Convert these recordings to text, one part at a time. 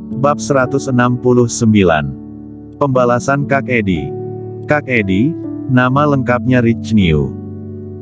Bab 169. Pembalasan Kak Edi. Kak Edi, nama lengkapnya Rich New.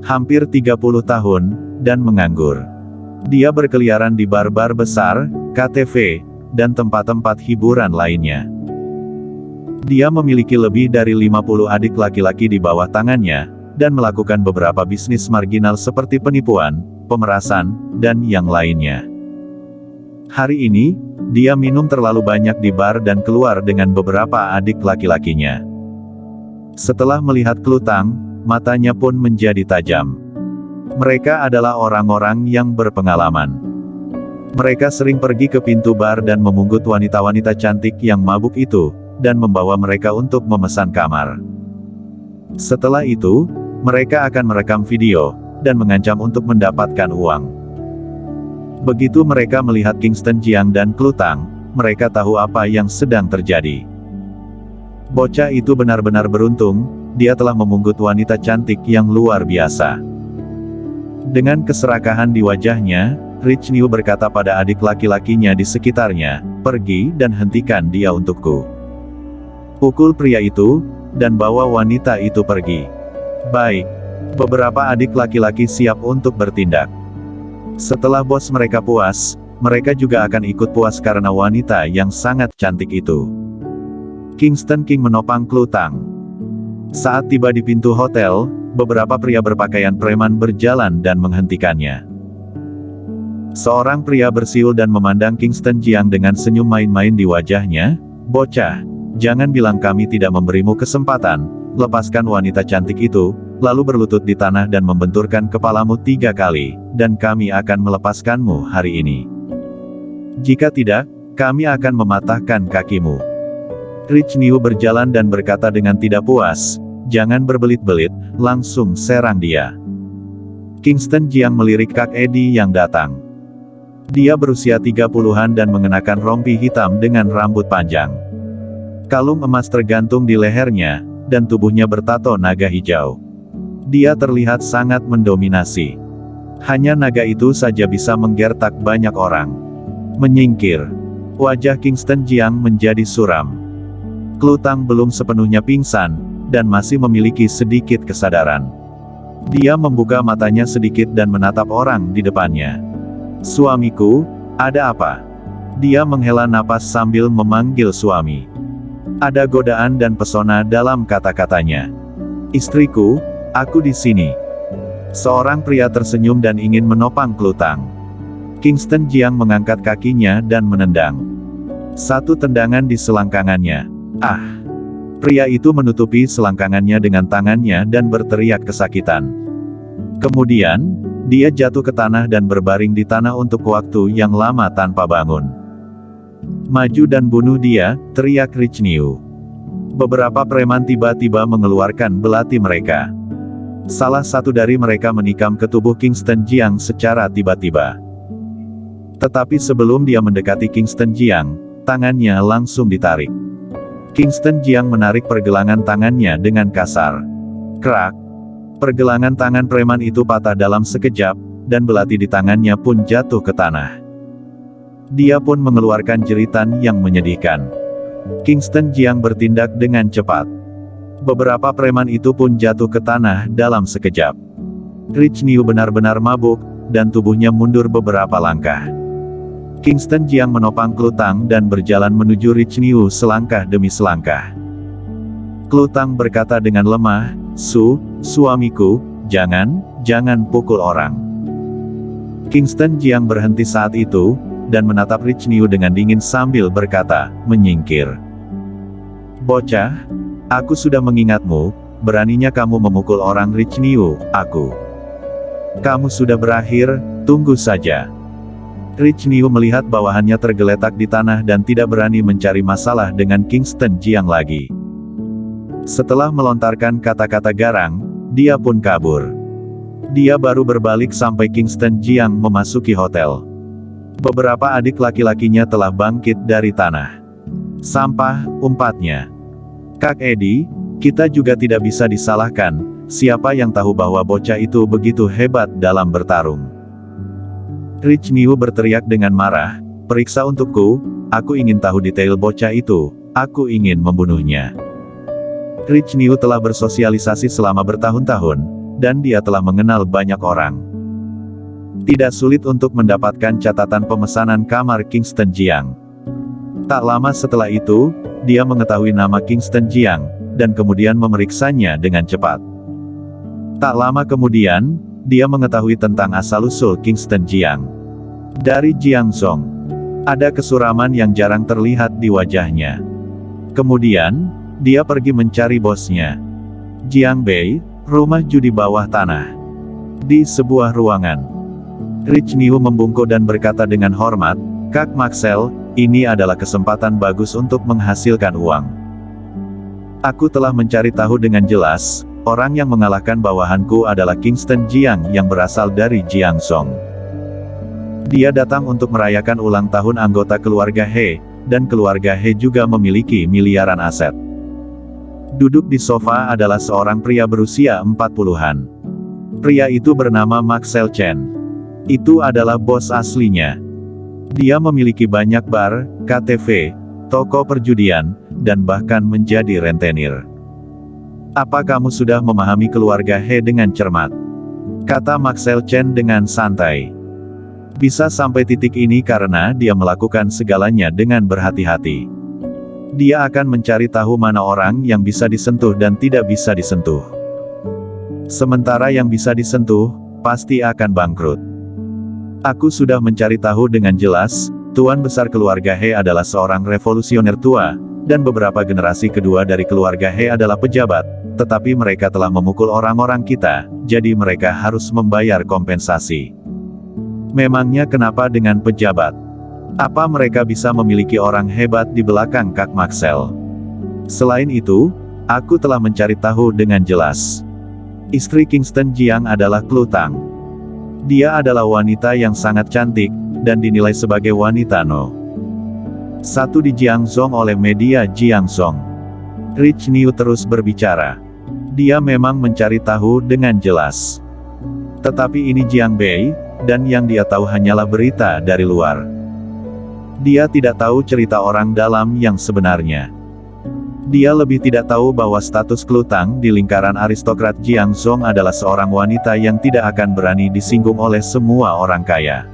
Hampir 30 tahun, dan menganggur. Dia berkeliaran di bar-bar besar, KTV, dan tempat-tempat hiburan lainnya. Dia memiliki lebih dari 50 adik laki-laki di bawah tangannya, dan melakukan beberapa bisnis marginal seperti penipuan, pemerasan, dan yang lainnya. Hari ini, dia minum terlalu banyak di bar dan keluar dengan beberapa adik laki-lakinya. Setelah melihat Klutang, matanya pun menjadi tajam. Mereka adalah orang-orang yang berpengalaman. Mereka sering pergi ke pintu bar dan memunggut wanita-wanita cantik yang mabuk itu, dan membawa mereka untuk memesan kamar. Setelah itu, mereka akan merekam video, dan mengancam untuk mendapatkan uang. Begitu mereka melihat Kingston Jiang dan Klutang, mereka tahu apa yang sedang terjadi. Bocah itu benar-benar beruntung, dia telah memunggut wanita cantik yang luar biasa. Dengan keserakahan di wajahnya, Rich New berkata pada adik laki-lakinya di sekitarnya, "Pergi dan hentikan dia untukku. Pukul pria itu, dan bawa wanita itu pergi." Baik. Beberapa adik laki-laki siap untuk bertindak. Setelah bos mereka puas, mereka juga akan ikut puas karena wanita yang sangat cantik itu. Kingston King menopang Klutang. Saat tiba di pintu hotel, beberapa pria berpakaian preman berjalan dan menghentikannya. Seorang pria bersiul dan memandang Kingston Jiang dengan senyum main-main di wajahnya, "Bocah, jangan bilang kami tidak memberimu kesempatan, lepaskan wanita cantik itu, lalu berlutut di tanah dan membenturkan kepalamu 3 kali, dan kami akan melepaskanmu hari ini. Jika tidak, kami akan mematahkan kakimu." Rich New berjalan dan berkata dengan tidak puas, "Jangan berbelit-belit, langsung serang dia." Kingston Jiang melirik Kak Edi yang datang. Dia berusia 30-an dan mengenakan rompi hitam dengan rambut panjang. Kalung emas tergantung di lehernya, dan tubuhnya bertato naga hijau. Dia terlihat sangat mendominasi. Hanya naga itu saja bisa menggertak banyak orang. Menyingkir. Wajah Kingston Jiang menjadi suram. Klutang belum sepenuhnya pingsan, dan masih memiliki sedikit kesadaran. Dia membuka matanya sedikit dan menatap orang di depannya. "Suamiku, ada apa?" Dia menghela napas sambil memanggil suami. Ada godaan dan pesona dalam kata-katanya. "Istriku, aku di sini." Seorang pria tersenyum dan ingin menopang Klutang. Kingston Jiang mengangkat kakinya dan menendang. Satu tendangan di selangkangannya. "Ah!" Pria itu menutupi selangkangannya dengan tangannya dan berteriak kesakitan. Kemudian, dia jatuh ke tanah dan berbaring di tanah untuk waktu yang lama tanpa bangun. "Maju dan bunuh dia," teriak Rich New. Beberapa preman tiba-tiba mengeluarkan belati mereka. Salah satu dari mereka menikam ke tubuh Kingston Jiang secara tiba-tiba. Tetapi sebelum dia mendekati Kingston Jiang, tangannya langsung ditarik. Kingston Jiang menarik pergelangan tangannya dengan kasar. Krak! Pergelangan tangan preman itu patah dalam sekejap, dan belati di tangannya pun jatuh ke tanah. Dia pun mengeluarkan jeritan yang menyedihkan. Kingston Jiang bertindak dengan cepat. Beberapa preman itu pun jatuh ke tanah dalam sekejap. Rich New benar-benar mabuk, dan tubuhnya mundur beberapa langkah. Kingston Jiang menopang Klutang dan berjalan menuju Rich New selangkah demi selangkah. Klutang berkata dengan lemah, Suamiku, jangan pukul orang." Kingston Jiang berhenti saat itu, dan menatap Rich New dengan dingin sambil berkata, "Menyingkir. Bocah, aku sudah mengingatmu, beraninya kamu memukul orang." Rich New, "Kamu sudah berakhir, tunggu saja." Rich New melihat bawahannya tergeletak di tanah dan tidak berani mencari masalah dengan Kingston Jiang lagi. Setelah melontarkan kata-kata garang, dia pun kabur. Dia baru berbalik sampai Kingston Jiang memasuki hotel. Beberapa adik laki-lakinya telah bangkit dari tanah. "Sampah," umpatnya. "Kak Edi, kita juga tidak bisa disalahkan, siapa yang tahu bahwa bocah itu begitu hebat dalam bertarung." Rich New berteriak dengan marah, periksa untukku, aku ingin tahu detail bocah itu, aku ingin membunuhnya. Rich Niu telah bersosialisasi selama bertahun-tahun, dan dia telah mengenal banyak orang. Tidak sulit untuk mendapatkan catatan pemesanan kamar Kingston Jiang. Tak lama setelah itu, dia mengetahui nama Kingston Jiang, dan kemudian memeriksanya dengan cepat. Tak lama kemudian, dia mengetahui tentang asal-usul Kingston Jiang. Dari Jiangzhong. Ada kesuraman yang jarang terlihat di wajahnya. Kemudian, dia pergi mencari bosnya. Jiang Bei, rumah judi bawah tanah. Di sebuah ruangan. Rich Niu membungkuk dan berkata dengan hormat, "Kak Maxwell, ini adalah kesempatan bagus untuk menghasilkan uang. Aku telah mencari tahu dengan jelas, orang yang mengalahkan bawahanku adalah Kingston Jiang yang berasal dari Jiangzhong. Dia datang untuk merayakan ulang tahun anggota keluarga He, dan keluarga He juga memiliki miliaran aset." Duduk di sofa adalah seorang pria berusia 40-an. Pria itu bernama Maxwell Chen. Itu adalah bos aslinya. Dia memiliki banyak bar, KTV, toko perjudian, dan bahkan menjadi rentenir. "Apa kamu sudah memahami keluarga He dengan cermat?" kata Maxwell Chen dengan santai. "Bisa sampai titik ini karena dia melakukan segalanya dengan berhati-hati. Dia akan mencari tahu mana orang yang bisa disentuh dan tidak bisa disentuh. Sementara yang bisa disentuh, pasti akan bangkrut. Aku sudah mencari tahu dengan jelas, Tuan Besar keluarga He adalah seorang revolusioner tua, dan beberapa generasi kedua dari keluarga He adalah pejabat, tetapi mereka telah memukul orang-orang kita, jadi mereka harus membayar kompensasi. Memangnya kenapa dengan pejabat? Apa mereka bisa memiliki orang hebat di belakang Kak Maxwell? Selain itu, aku telah mencari tahu dengan jelas. Istri Kingston Jiang adalah Klutang. Dia adalah wanita yang sangat cantik, dan dinilai sebagai wanita No. 1 di Jiangzhong oleh media Jiangzhong." Rich Niu terus berbicara. Dia memang mencari tahu dengan jelas. Tetapi ini Jiang Bei, dan yang dia tahu hanyalah berita dari luar. Dia tidak tahu cerita orang dalam yang sebenarnya. Dia lebih tidak tahu bahwa status Klutang di lingkaran aristokrat Jiangzhong adalah seorang wanita yang tidak akan berani disinggung oleh semua orang kaya.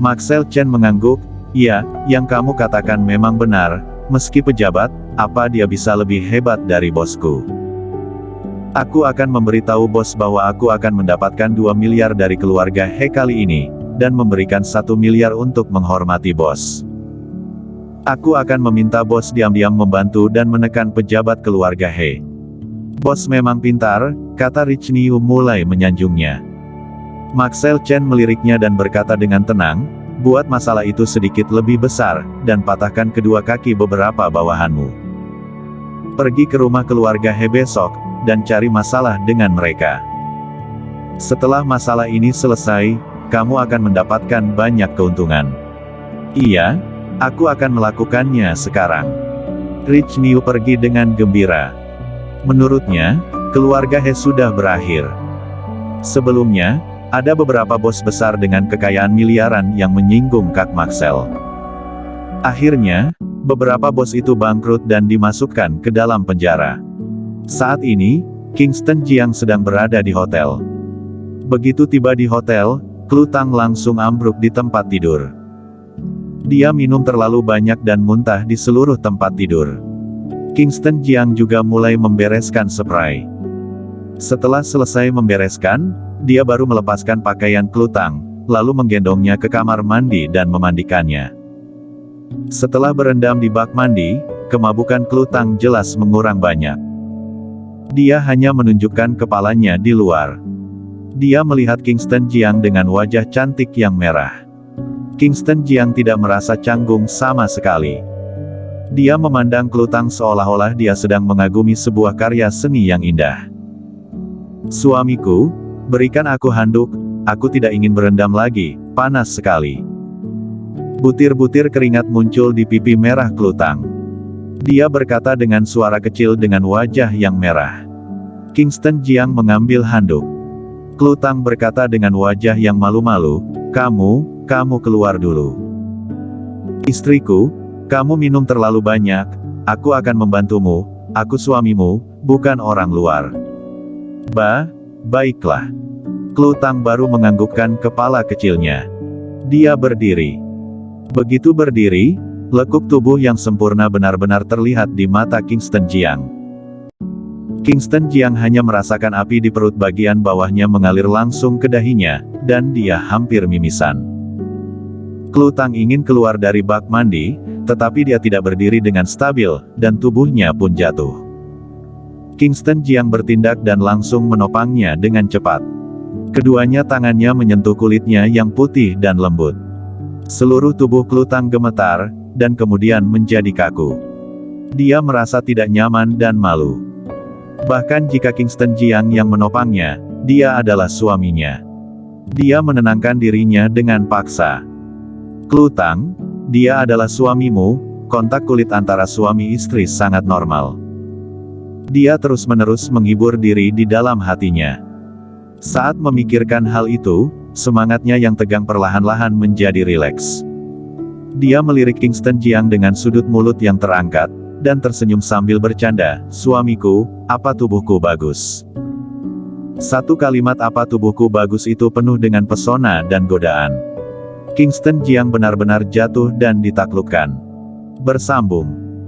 Maxwell Chen mengangguk, "Ya, yang kamu katakan memang benar, meski pejabat, apa dia bisa lebih hebat dari bosku? Aku akan memberitahu bos bahwa aku akan mendapatkan 2 miliar dari keluarga He kali ini, dan memberikan 1 miliar untuk menghormati bos. Aku akan meminta bos diam-diam membantu dan menekan pejabat keluarga He." "Bos memang pintar," kata Rich Niu mulai menyanjungnya. Maxwell Chen meliriknya dan berkata dengan tenang, "Buat masalah itu sedikit lebih besar, dan patahkan kedua kaki beberapa bawahanmu. Pergi ke rumah keluarga He besok, dan cari masalah dengan mereka. Setelah masalah ini selesai, kamu akan mendapatkan banyak keuntungan." "Iya, aku akan melakukannya sekarang." Rich Niu pergi dengan gembira. Menurutnya, keluarga He sudah berakhir. Sebelumnya, ada beberapa bos besar dengan kekayaan miliaran yang menyinggung Kak Maxwell. Akhirnya, beberapa bos itu bangkrut dan dimasukkan ke dalam penjara. Saat ini, Kingston Jiang sedang berada di hotel. Begitu tiba di hotel, Klutang langsung ambruk di tempat tidur. Dia minum terlalu banyak dan muntah di seluruh tempat tidur. Kingston Jiang juga mulai membereskan spray. Setelah selesai membereskan, dia baru melepaskan pakaian Klutang, lalu menggendongnya ke kamar mandi dan memandikannya. Setelah berendam di bak mandi, kemabukan Klutang jelas mengurang banyak. Dia hanya menunjukkan kepalanya di luar. Dia melihat Kingston Jiang dengan wajah cantik yang merah. Kingston Jiang tidak merasa canggung sama sekali. Dia memandang Klutang seolah-olah dia sedang mengagumi sebuah karya seni yang indah. "Suamiku, berikan aku handuk, aku tidak ingin berendam lagi, panas sekali." Butir-butir keringat muncul di pipi merah Klutang. Dia berkata dengan suara kecil dengan wajah yang merah. Kingston Jiang mengambil handuk. Klutang berkata dengan wajah yang malu-malu, Kamu keluar dulu." Istriku, kamu minum terlalu banyak, aku akan membantumu, aku suamimu, bukan orang luar. Baiklah. Klutang baru menganggukkan kepala kecilnya. Dia berdiri. Begitu berdiri, lekuk tubuh yang sempurna benar-benar terlihat di mata Kingston Jiang. Kingston Jiang hanya merasakan api di perut bagian bawahnya mengalir langsung ke dahinya, dan dia hampir mimisan. Klutang ingin keluar dari bak mandi, tetapi dia tidak berdiri dengan stabil, dan tubuhnya pun jatuh. Kingston Jiang bertindak dan langsung menopangnya dengan cepat. Keduanya tangannya menyentuh kulitnya yang putih dan lembut. Seluruh tubuh Klutang gemetar, dan kemudian menjadi kaku. Dia merasa tidak nyaman dan malu. Bahkan jika Kingston Jiang yang menopangnya, dia adalah suaminya. Dia menenangkan dirinya dengan paksa. Klutang, dia adalah suamimu, kontak kulit antara suami istri sangat normal. Dia terus-menerus menghibur diri di dalam hatinya. Saat memikirkan hal itu, semangatnya yang tegang perlahan-lahan menjadi rileks. Dia melirik Kingston Jiang dengan sudut mulut yang terangkat, dan tersenyum sambil bercanda, "Suamiku, apa tubuhku bagus?" Satu kalimat "apa tubuhku bagus" itu penuh dengan pesona dan godaan. Kingston Jiang benar-benar jatuh dan ditaklukkan. Bersambung.